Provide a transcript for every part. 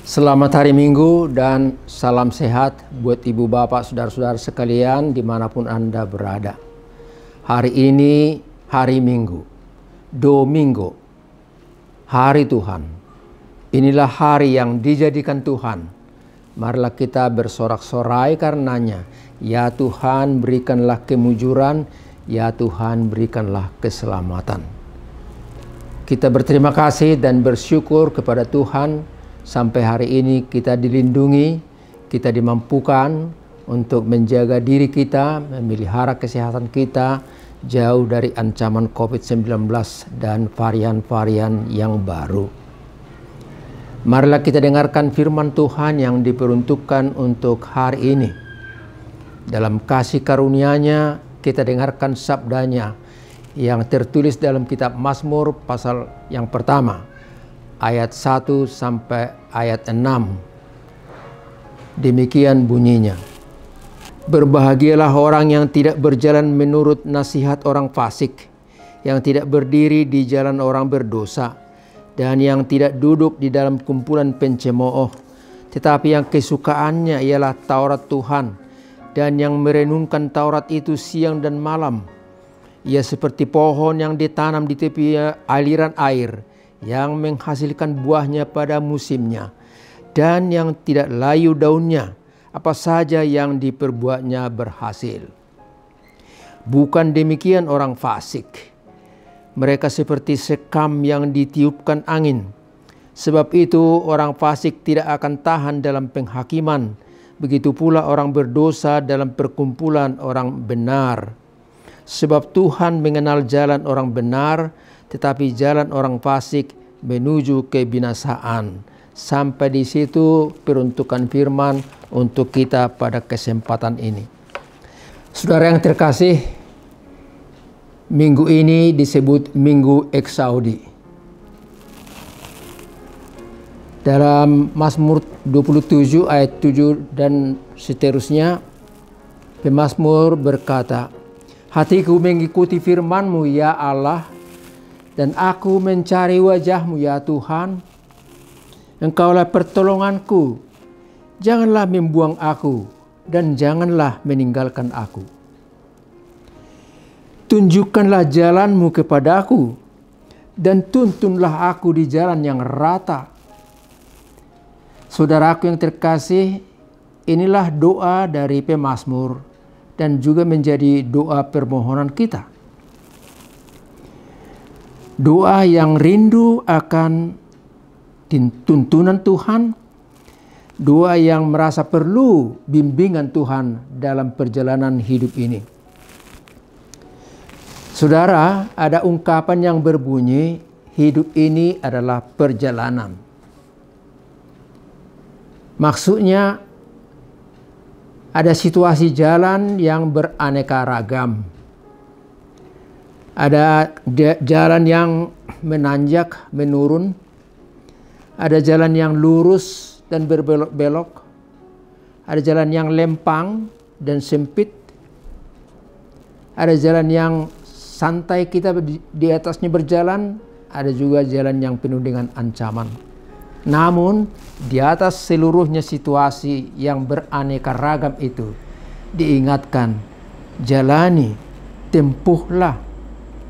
Selamat hari Minggu dan salam sehat buat ibu bapak saudara-saudara sekalian dimanapun Anda berada. Hari ini hari Minggu, Domingo, hari Tuhan. Inilah hari yang dijadikan Tuhan. Marilah kita bersorak-sorai karenanya. Ya Tuhan, berikanlah kemujuran, ya Tuhan, berikanlah keselamatan. Kita berterima kasih dan bersyukur kepada Tuhan. Sampai hari ini kita dilindungi, kita dimampukan untuk menjaga diri kita, memelihara kesehatan kita jauh dari ancaman COVID-19 dan varian-varian yang baru. Marilah kita dengarkan firman Tuhan yang diperuntukkan untuk hari ini. Dalam kasih karunia-Nya kita dengarkan sabdanya yang tertulis dalam kitab Mazmur pasal yang pertama. Ayat 1 sampai ayat 6. Demikian bunyinya. Berbahagialah orang yang tidak berjalan menurut nasihat orang fasik, yang tidak berdiri di jalan orang berdosa, dan yang tidak duduk di dalam kumpulan pencemooh, tetapi yang kesukaannya ialah Taurat Tuhan, dan yang merenungkan Taurat itu siang dan malam. Ia seperti pohon yang ditanam di tepi aliran air, yang menghasilkan buahnya pada musimnya, dan yang tidak layu daunnya, apa saja yang diperbuatnya berhasil. Bukan demikian orang fasik. Mereka seperti sekam yang ditiupkan angin. Sebab itu orang fasik tidak akan tahan dalam penghakiman. Begitu pula orang berdosa dalam perkumpulan orang benar. Sebab Tuhan mengenal jalan orang benar, tetapi jalan orang fasik menuju kebinasaan. Sampai di situ peruntukan firman untuk kita pada kesempatan ini. Saudara yang terkasih, minggu ini disebut Minggu Eksaudi. Dalam Mazmur 27 ayat 7 dan seterusnya, pemazmur berkata, "Hatiku mengikuti firman-Mu ya Allah, dan aku mencari wajah-Mu ya Tuhan. Engkaulah pertolonganku. Janganlah membuang aku, dan janganlah meninggalkan aku. Tunjukkanlah jalan-Mu kepadaku, dan tuntunlah aku di jalan yang rata." Saudaraku yang terkasih, inilah doa dari pemazmur dan juga menjadi doa permohonan kita. Doa yang rindu akan tuntunan Tuhan, doa yang merasa perlu bimbingan Tuhan dalam perjalanan hidup ini. Saudara, ada ungkapan yang berbunyi, hidup ini adalah perjalanan. Maksudnya, ada situasi jalan yang beraneka ragam. Ada jalan yang menanjak, menurun. Ada jalan yang lurus dan berbelok-belok. Ada jalan yang lempang dan sempit. Ada jalan yang santai kita di atasnya berjalan. Ada juga jalan yang penuh dengan ancaman. Namun di atas seluruhnya situasi yang beraneka ragam itu diingatkan, jalani, tempuhlah.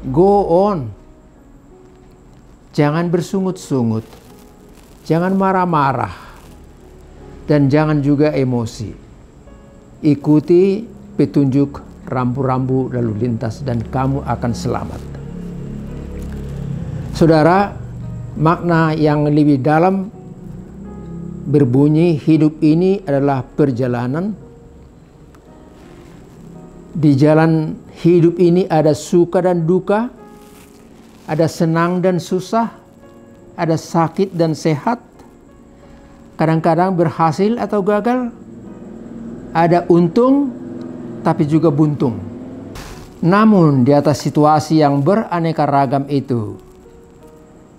Go on. Jangan bersungut-sungut. Jangan marah-marah. Dan jangan juga emosi. Ikuti petunjuk rambu-rambu lalu lintas dan kamu akan selamat. Saudara, makna yang lebih dalam berbunyi hidup ini adalah perjalanan. Di jalan hidup ini ada suka dan duka, ada senang dan susah, ada sakit dan sehat, kadang-kadang berhasil atau gagal, ada untung tapi juga buntung. Namun di atas situasi yang beraneka ragam itu,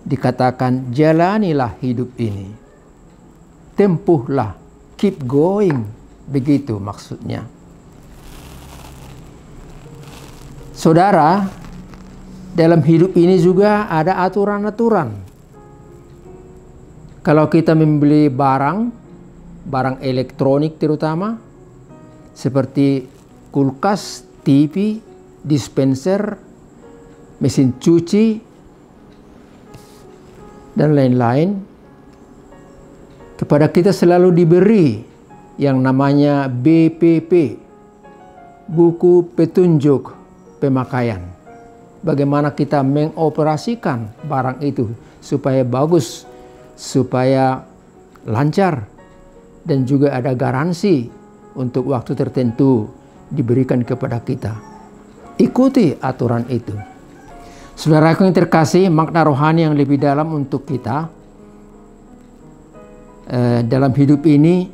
dikatakan jalanilah hidup ini, tempuhlah, keep going, begitu maksudnya. Saudara, dalam hidup ini juga ada aturan-aturan. Kalau kita membeli barang elektronik terutama, seperti kulkas, TV, dispenser, mesin cuci, dan lain-lain, kepada kita selalu diberi yang namanya BPP, buku petunjuk pemakaian. Bagaimana kita mengoperasikan barang itu supaya bagus, supaya lancar, dan juga ada garansi untuk waktu tertentu diberikan kepada kita. Ikuti aturan itu. Saudaraku yang terkasih, makna rohani yang lebih dalam untuk kita dalam hidup ini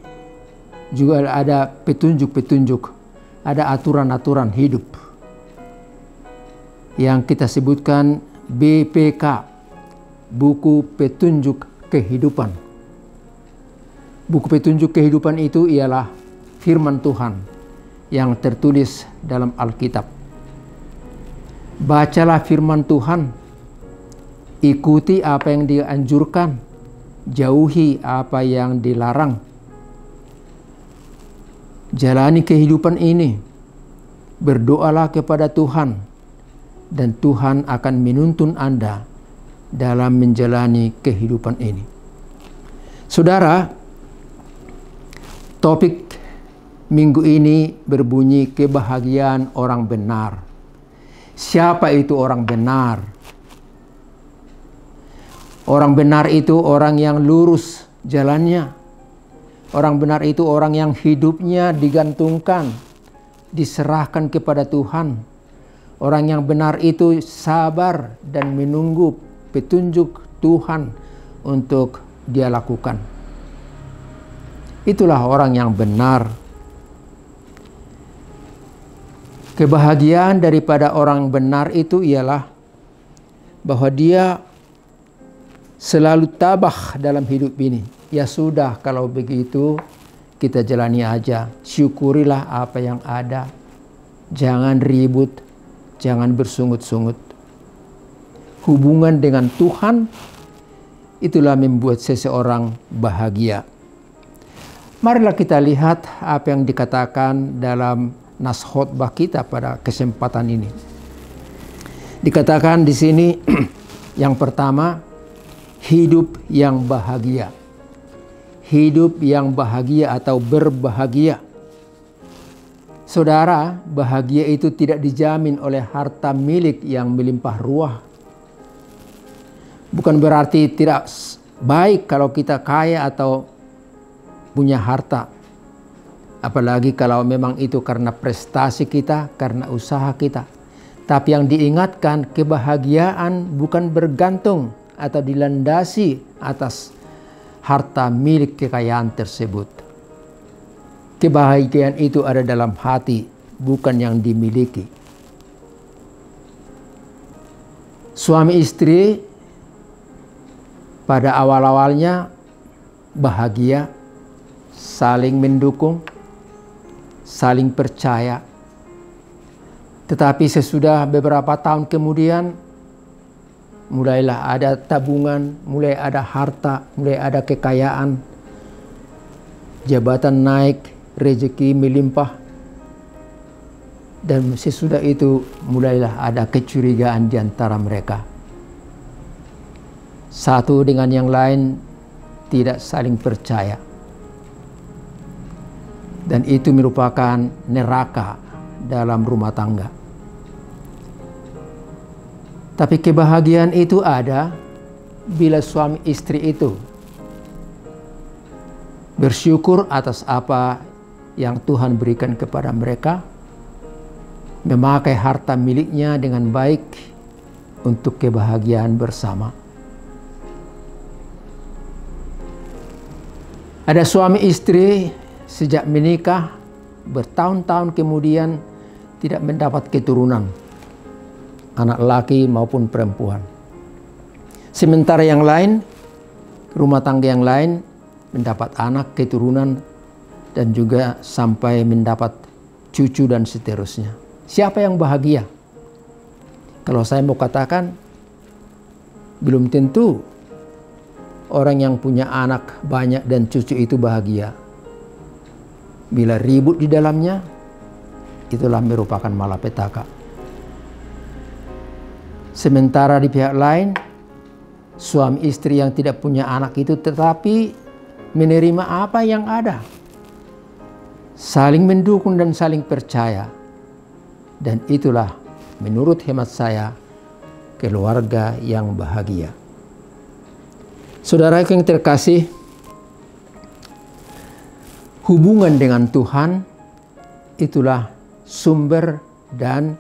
juga ada petunjuk-petunjuk, ada aturan-aturan hidup yang kita sebutkan BPK, buku petunjuk kehidupan. Buku petunjuk kehidupan itu ialah firman Tuhan yang tertulis dalam Alkitab. Bacalah firman Tuhan, ikuti apa yang dianjurkan, jauhi apa yang dilarang. Jalani kehidupan ini, berdoalah kepada Tuhan, dan Tuhan akan menuntun Anda dalam menjalani kehidupan ini. Saudara, topik minggu ini berbunyi kebahagiaan orang benar. Siapa itu orang benar? Orang benar itu orang yang lurus jalannya. Orang benar itu orang yang hidupnya digantungkan, diserahkan kepada Tuhan. Orang yang benar itu sabar dan menunggu petunjuk Tuhan untuk dia lakukan. Itulah orang yang benar. Kebahagiaan daripada orang benar itu ialah bahwa dia selalu tabah dalam hidup ini. Ya sudah, kalau begitu kita jalani aja. Syukurilah apa yang ada. Jangan ribut, jangan bersungut-sungut. Hubungan dengan Tuhan itulah membuat seseorang bahagia. Marilah kita lihat apa yang dikatakan dalam nas khotbah kita pada kesempatan ini. Dikatakan di sini yang pertama, hidup yang bahagia. Hidup yang bahagia atau berbahagia. Saudara, bahagia itu tidak dijamin oleh harta milik yang melimpah ruah. Bukan berarti tidak baik kalau kita kaya atau punya harta. Apalagi kalau memang itu karena prestasi kita, karena usaha kita. Tapi yang diingatkan, kebahagiaan bukan bergantung atau dilandasi atas harta milik kekayaan tersebut. Kebahagiaan itu ada dalam hati, bukan yang dimiliki. Suami istri pada awal-awalnya bahagia, saling mendukung, saling percaya. Tetapi sesudah beberapa tahun kemudian, mulailah ada tabungan, mulai ada harta, mulai ada kekayaan, jabatan naik, rezeki melimpah. Dan sesudah itu mulailah ada kecurigaan di antara mereka. Satu dengan yang lain tidak saling percaya. Dan itu merupakan neraka dalam rumah tangga. Tapi kebahagiaan itu ada bila suami istri itu bersyukur atas apa yang Tuhan berikan kepada mereka, memakai harta miliknya dengan baik untuk kebahagiaan bersama. Ada suami istri sejak menikah bertahun-tahun kemudian tidak mendapat keturunan, anak laki maupun perempuan. Sementara yang lain, rumah tangga yang lain mendapat anak, keturunan, dan juga sampai mendapat cucu dan seterusnya. Siapa yang bahagia? Kalau saya mau katakan, belum tentu orang yang punya anak banyak dan cucu itu bahagia. Bila ribut di dalamnya, itulah merupakan malapetaka. Sementara di pihak lain, suami istri yang tidak punya anak itu tetapi menerima apa yang ada, saling mendukung dan saling percaya. Dan itulah menurut hemat saya keluarga yang bahagia. Saudara yang terkasih, hubungan dengan Tuhan itulah sumber dan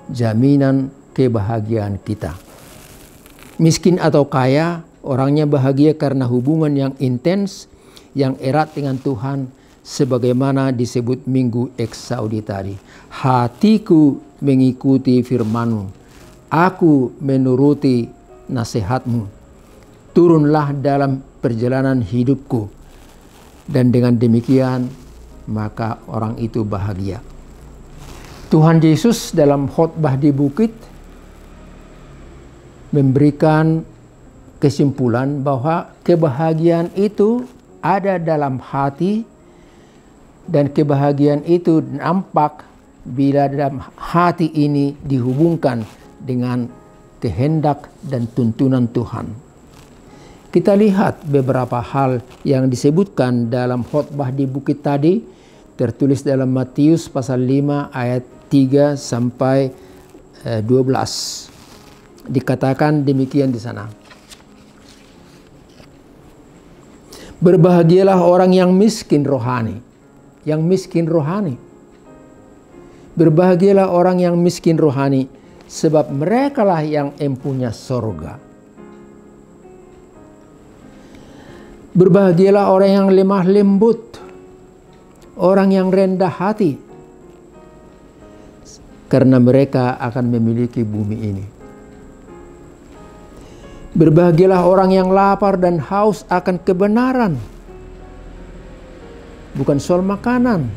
jaminan kebahagiaan kita. Miskin atau kaya, orangnya bahagia karena hubungan yang intens, yang erat dengan Tuhan, sebagaimana disebut Minggu Eksaudi tadi. Hatiku mengikuti firman-Mu, aku menuruti nasihat-Mu. Turunlah dalam perjalanan hidupku, dan dengan demikian maka orang itu bahagia. Tuhan Yesus dalam khotbah di bukit memberikan kesimpulan bahwa kebahagiaan itu ada dalam hati, dan kebahagiaan itu nampak bila dalam hati ini dihubungkan dengan kehendak dan tuntunan Tuhan. Kita lihat beberapa hal yang disebutkan dalam khotbah di bukit tadi, tertulis dalam Matius pasal 5 ayat 3 sampai 12. Dikatakan demikian di sana. Berbahagialah orang yang miskin rohani. Yang miskin rohani. Berbahagialah orang yang miskin rohani, sebab merekalah yang empunya sorga. Berbahagialah orang yang lemah lembut, orang yang rendah hati, karena mereka akan memiliki bumi ini. Berbahagialah orang yang lapar dan haus akan kebenaran. Bukan soal makanan.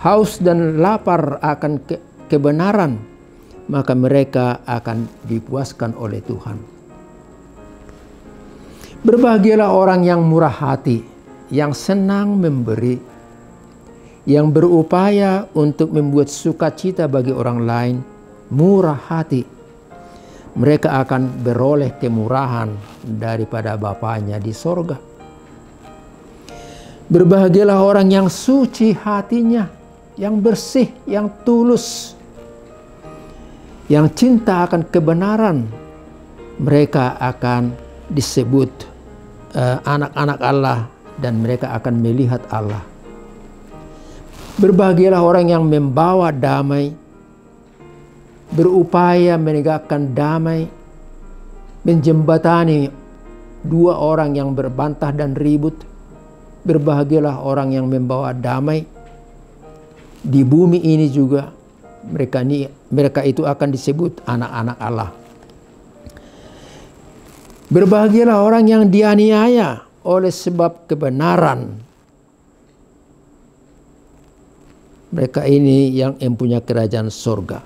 Haus dan lapar akan kebenaran, maka mereka akan dipuaskan oleh Tuhan. Berbahagialah orang yang murah hati, yang senang memberi, yang berupaya untuk membuat sukacita bagi orang lain. Murah hati, mereka akan beroleh kemurahan daripada Bapanya di sorga. Berbahagialah orang yang suci hatinya, yang bersih, yang tulus, yang cinta akan kebenaran. Mereka akan disebut anak-anak Allah, dan mereka akan melihat Allah. Berbahagialah orang yang membawa damai, berupaya menegakkan damai, menjembatani dua orang yang berbantah dan ribut. Berbahagialah orang yang membawa damai. Di bumi ini juga mereka itu akan disebut anak-anak Allah. Berbahagialah orang yang dianiaya oleh sebab kebenaran. Mereka ini yang mempunyai kerajaan surga.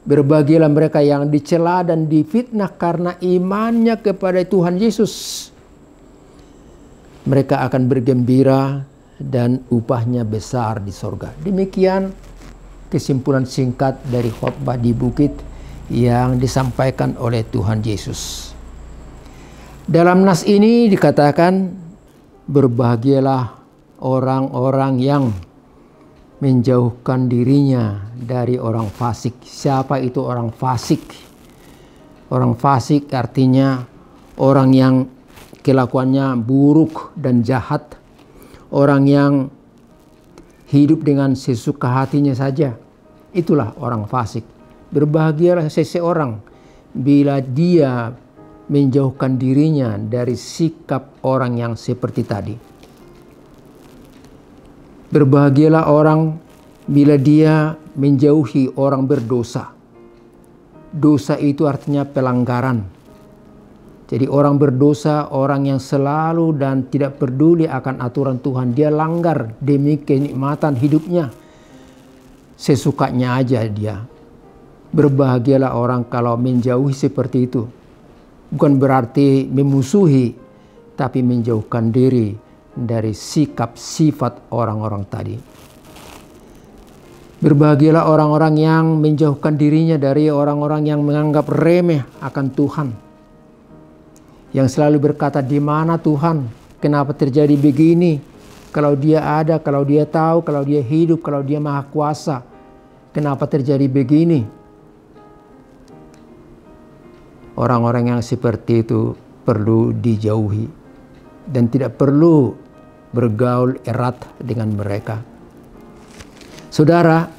Berbahagialah mereka yang dicela dan difitnah karena imannya kepada Tuhan Yesus. Mereka akan bergembira dan upahnya besar di surga. Demikian kesimpulan singkat dari khotbah di bukit yang disampaikan oleh Tuhan Yesus. Dalam nas ini dikatakan, berbahagialah orang-orang yang menjauhkan dirinya dari orang fasik. Siapa itu orang fasik? Orang fasik artinya orang yang kelakuannya buruk dan jahat. Orang yang hidup dengan sesuka hatinya saja. Itulah orang fasik. Berbahagialah seseorang bila dia menjauhkan dirinya dari sikap orang yang seperti tadi. Berbahagialah orang bila dia menjauhi orang berdosa. Dosa itu artinya pelanggaran. Jadi orang berdosa, orang yang selalu dan tidak peduli akan aturan Tuhan. Dia langgar demi kenikmatan hidupnya. Sesukanya aja dia. Berbahagialah orang kalau menjauhi seperti itu. bukan berarti memusuhi, tapi menjauhkan diri dari sikap sifat orang-orang tadi. Berbahagialah orang-orang yang menjauhkan dirinya dari orang-orang yang menganggap remeh akan Tuhan. Yang selalu berkata, di mana Tuhan? Kenapa terjadi begini? Kalau dia ada, kalau dia tahu, kalau dia hidup, kalau dia maha kuasa, kenapa terjadi begini? Orang-orang yang seperti itu perlu dijauhi dan tidak perlu bergaul erat dengan mereka. Saudara,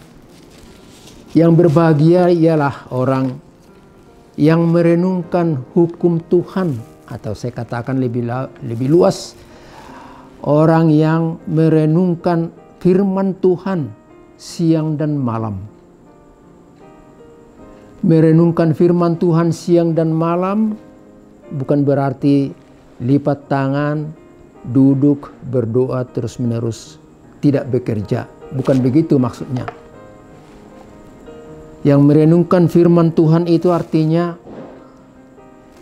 yang berbahagia ialah orang yang merenungkan hukum Tuhan, atau saya katakan lebih luas, orang yang merenungkan firman Tuhan siang dan malam. Merenungkan firman Tuhan siang dan malam bukan berarti lipat tangan, duduk, berdoa terus-menerus, tidak bekerja. Bukan begitu maksudnya. Yang merenungkan firman Tuhan itu artinya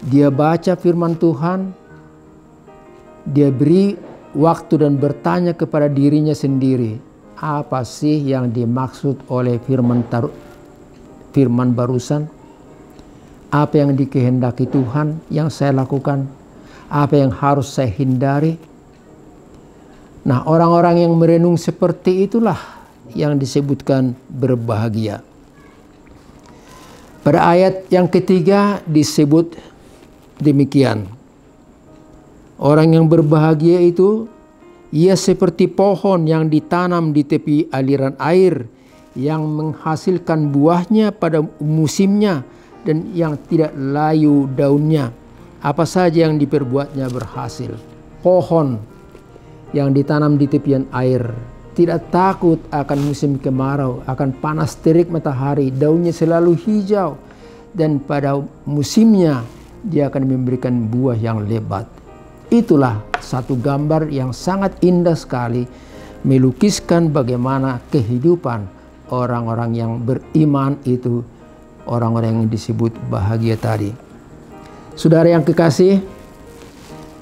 dia baca firman Tuhan, dia beri waktu dan bertanya kepada dirinya sendiri, apa sih yang dimaksud oleh firman barusan? Apa yang dikehendaki Tuhan yang saya lakukan? Apa yang harus saya hindari? Nah, orang-orang yang merenung seperti itulah yang disebutkan berbahagia. Pada ayat yang ketiga disebut demikian. Orang yang berbahagia itu, ia seperti pohon yang ditanam di tepi aliran air, yang menghasilkan buahnya pada musimnya dan yang tidak layu daunnya. Apa saja yang diperbuatnya berhasil. Pohon yang ditanam di tepian air, tidak takut akan musim kemarau, akan panas terik matahari, daunnya selalu hijau, dan pada musimnya dia akan memberikan buah yang lebat. Itulah satu gambar yang sangat indah sekali, melukiskan bagaimana kehidupan orang-orang yang beriman itu, orang-orang yang disebut bahagia tadi. Saudara yang kekasih,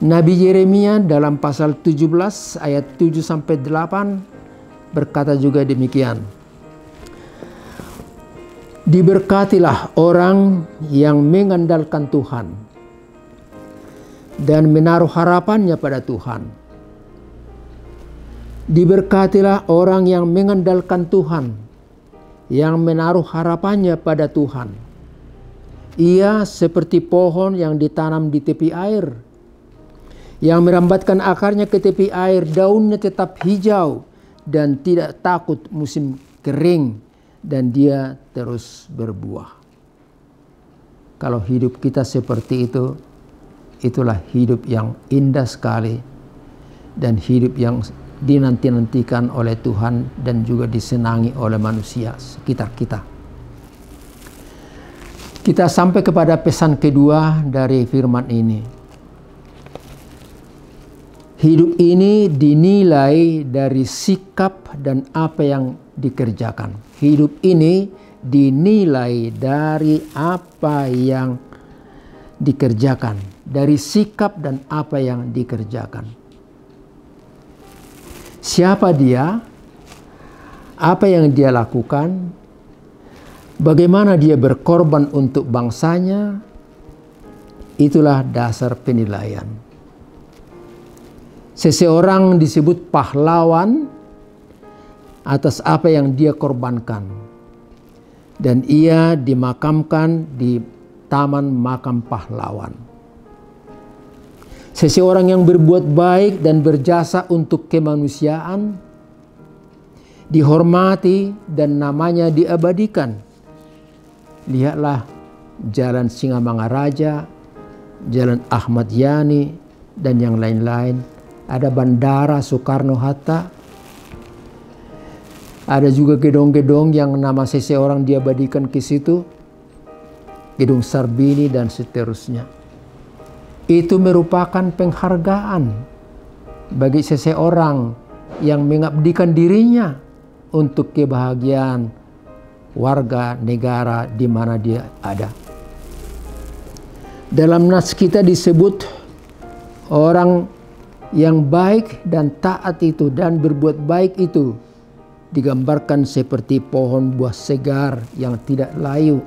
Nabi Yeremia dalam pasal 17 ayat 7-8 berkata juga demikian. Diberkatilah orang yang mengandalkan Tuhan dan menaruh harapannya pada Tuhan. Diberkatilah orang yang mengandalkan Tuhan, yang menaruh harapannya pada Tuhan. Ia seperti pohon yang ditanam di tepi air, yang merambatkan akarnya ke tepi air, daunnya tetap hijau dan tidak takut musim kering, dan dia terus berbuah. Kalau hidup kita seperti itu, itulah hidup yang indah sekali dan hidup yang dinanti-nantikan oleh Tuhan dan juga disenangi oleh manusia sekitar kita. Kita sampai kepada pesan kedua dari firman ini. Hidup ini dinilai dari sikap dan apa yang dikerjakan. Hidup ini dinilai dari apa yang dikerjakan, dari sikap dan apa yang dikerjakan. Siapa dia? Apa yang dia lakukan? Bagaimana dia berkorban untuk bangsanya? Itulah dasar penilaian. Seseorang disebut pahlawan atas apa yang dia korbankan. Dan ia dimakamkan di Taman Makam Pahlawan. Seseorang yang berbuat baik dan berjasa untuk kemanusiaan dihormati dan namanya diabadikan. Lihatlah Jalan Singamangaraja, Jalan Ahmad Yani, dan yang lain-lain. Ada Bandara Soekarno-Hatta. Ada juga gedung-gedung yang nama seseorang diabadikan ke situ. Gedung Sarbini dan seterusnya. Itu merupakan penghargaan bagi seseorang yang mengabdikan dirinya untuk kebahagiaan warga negara di mana dia ada. Dalam nas kita disebut orang yang baik dan taat itu dan berbuat baik itu digambarkan seperti pohon buah segar yang tidak layu.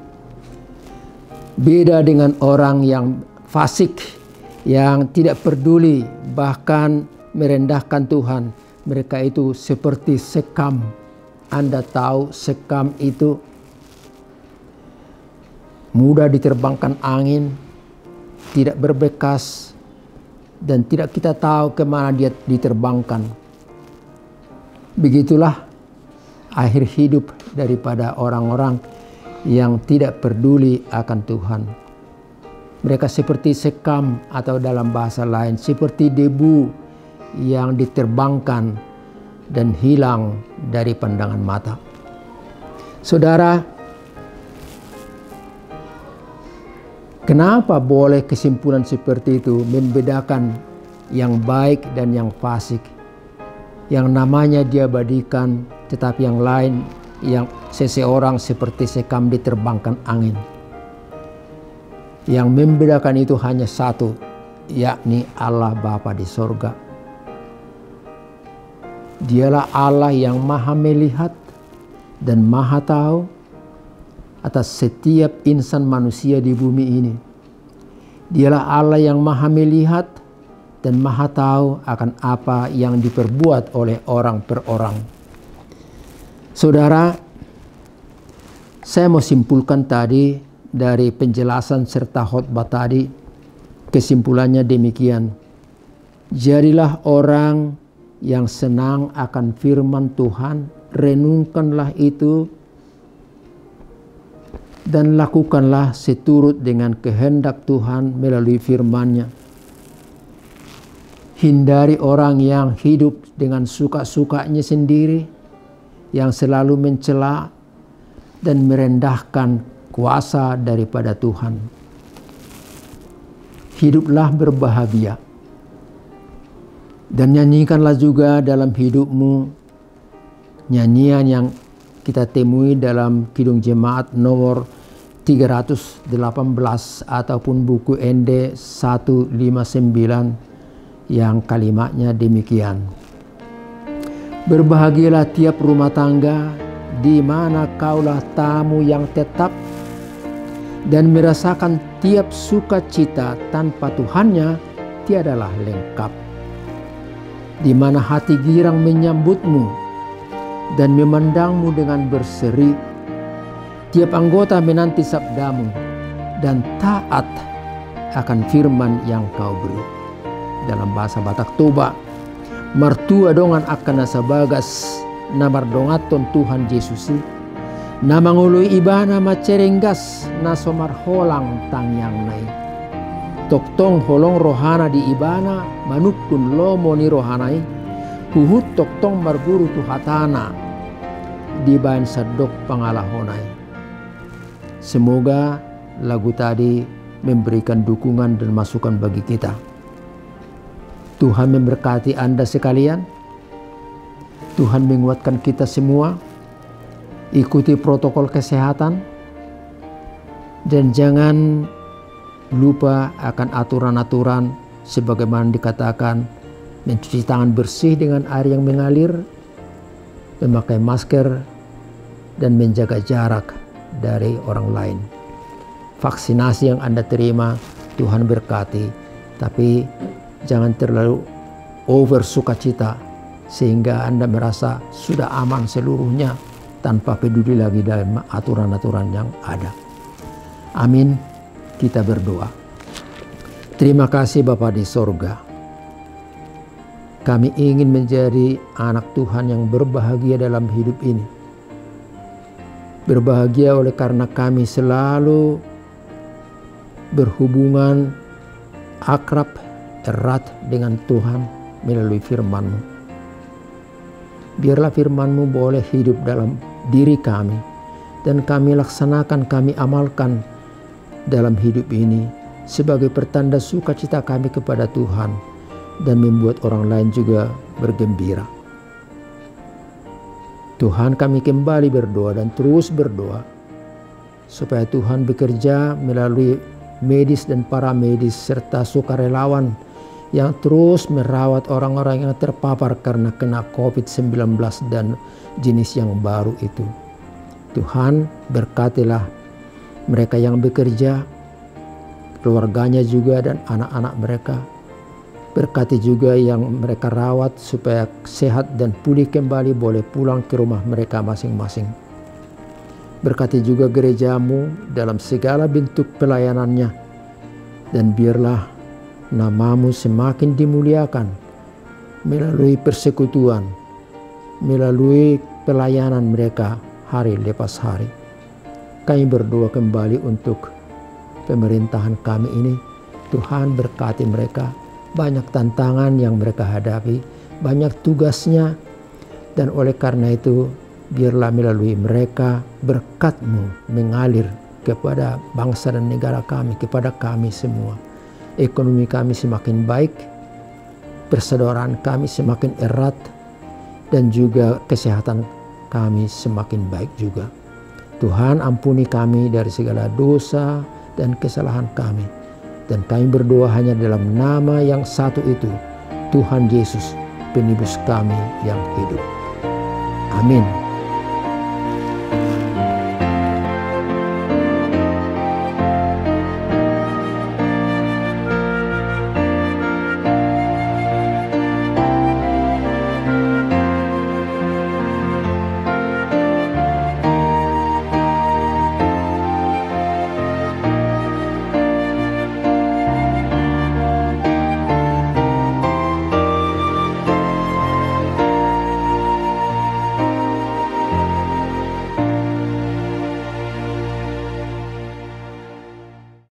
Beda dengan orang yang fasik, yang tidak peduli bahkan merendahkan Tuhan. Mereka itu seperti sekam. Anda tahu sekam itu mudah diterbangkan angin, tidak berbekas, dan tidak kita tahu kemana dia diterbangkan. Begitulah akhir hidup daripada orang-orang yang tidak peduli akan Tuhan. Mereka seperti sekam, atau dalam bahasa lain seperti debu yang diterbangkan dan hilang dari pandangan mata. Saudara, kenapa boleh kesimpulan seperti itu membedakan yang baik dan yang fasik? Yang namanya diabadikan, tetapi yang lain yang seseorang seperti sekam diterbangkan angin. Yang membedakan itu hanya satu, yakni Allah Bapa di sorga. Dialah Allah yang maha melihat dan maha tahu atas setiap insan manusia di bumi ini. Dialah Allah yang maha melihat dan maha tahu akan apa yang diperbuat oleh orang per orang. Saudara, saya mau simpulkan tadi dari penjelasan serta khotbah tadi, kesimpulannya demikian. Jadilah orang yang senang akan firman Tuhan, renungkanlah itu dan lakukanlah seturut dengan kehendak Tuhan melalui firman-Nya. Hindari orang yang hidup dengan suka-sukanya sendiri, yang selalu mencela dan merendahkan kuasa daripada Tuhan. Hiduplah berbahagia. Dan nyanyikanlah juga dalam hidupmu nyanyian yang kita temui dalam Kidung Jemaat nomor 318 ataupun buku ND 159 yang kalimatnya demikian. Berbahagialah tiap rumah tangga di mana kaulah tamu yang tetap dan merasakan tiap sukacita tanpa Tuhannya tiadalah lengkap. Di mana hati girang menyambutmu dan memandangmu dengan berseri. Tiap anggota menanti sabdamu dan taat akan firman yang kau beri. Dalam bahasa Batak Toba, martua dongan akan nasabagas namardongaton Tuhan Yesusi, namangului ibana macerenggas nasomar holang tangyang nai. Toktong holong rohana di ibana manukun lomo ni rohanai, huhut toktong marguru tuhatana di bahan sadok pangalahonai. Semoga lagu tadi memberikan dukungan dan masukan bagi kita. Tuhan memberkati Anda sekalian. Tuhan menguatkan kita semua. Ikuti protokol kesehatan dan jangan lupa akan aturan-aturan sebagaimana dikatakan, mencuci tangan bersih dengan air yang mengalir, memakai masker, dan menjaga jarak dari orang lain. Vaksinasi yang Anda terima, Tuhan berkati, tapi jangan terlalu over sukacita sehingga Anda merasa sudah aman seluruhnya tanpa peduli lagi dalam aturan-aturan yang ada. Amin. Kita berdoa. Terima kasih Bapa di sorga. Kami ingin menjadi anak Tuhan yang berbahagia dalam hidup ini. Berbahagia oleh karena kami selalu berhubungan akrab, erat dengan Tuhan melalui firman-Mu. Biarlah firman-Mu boleh hidup dalam diri kami dan kami laksanakan, kami amalkan dalam hidup ini sebagai pertanda sukacita kami kepada Tuhan dan membuat orang lain juga bergembira. Tuhan, kami kembali berdoa dan terus berdoa supaya Tuhan bekerja melalui medis dan paramedis, serta sukarelawan yang terus merawat orang-orang yang terpapar karena kena COVID-19 dan jenis yang baru itu. Tuhan, berkatilah mereka yang bekerja, keluarganya juga dan anak-anak mereka. Berkati juga yang mereka rawat supaya sehat dan pulih kembali, boleh pulang ke rumah mereka masing-masing. Berkati juga gerejamu dalam segala bentuk pelayanannya, dan biarlah namamu semakin dimuliakan melalui persekutuan, melalui pelayanan mereka hari lepas hari. Kami berdoa kembali untuk pemerintahan kami ini. Tuhan, berkati mereka. Banyak tantangan yang mereka hadapi, banyak tugasnya, dan oleh karena itu biarlah melalui mereka berkat-Mu mengalir kepada bangsa dan negara kami, kepada kami semua. Ekonomi kami semakin baik, persaudaraan kami semakin erat, dan juga kesehatan kami semakin baik juga. Tuhan, ampuni kami dari segala dosa dan kesalahan kami. Dan kami berdoa hanya dalam nama yang satu itu, Tuhan Yesus, penebus kami yang hidup. Amin.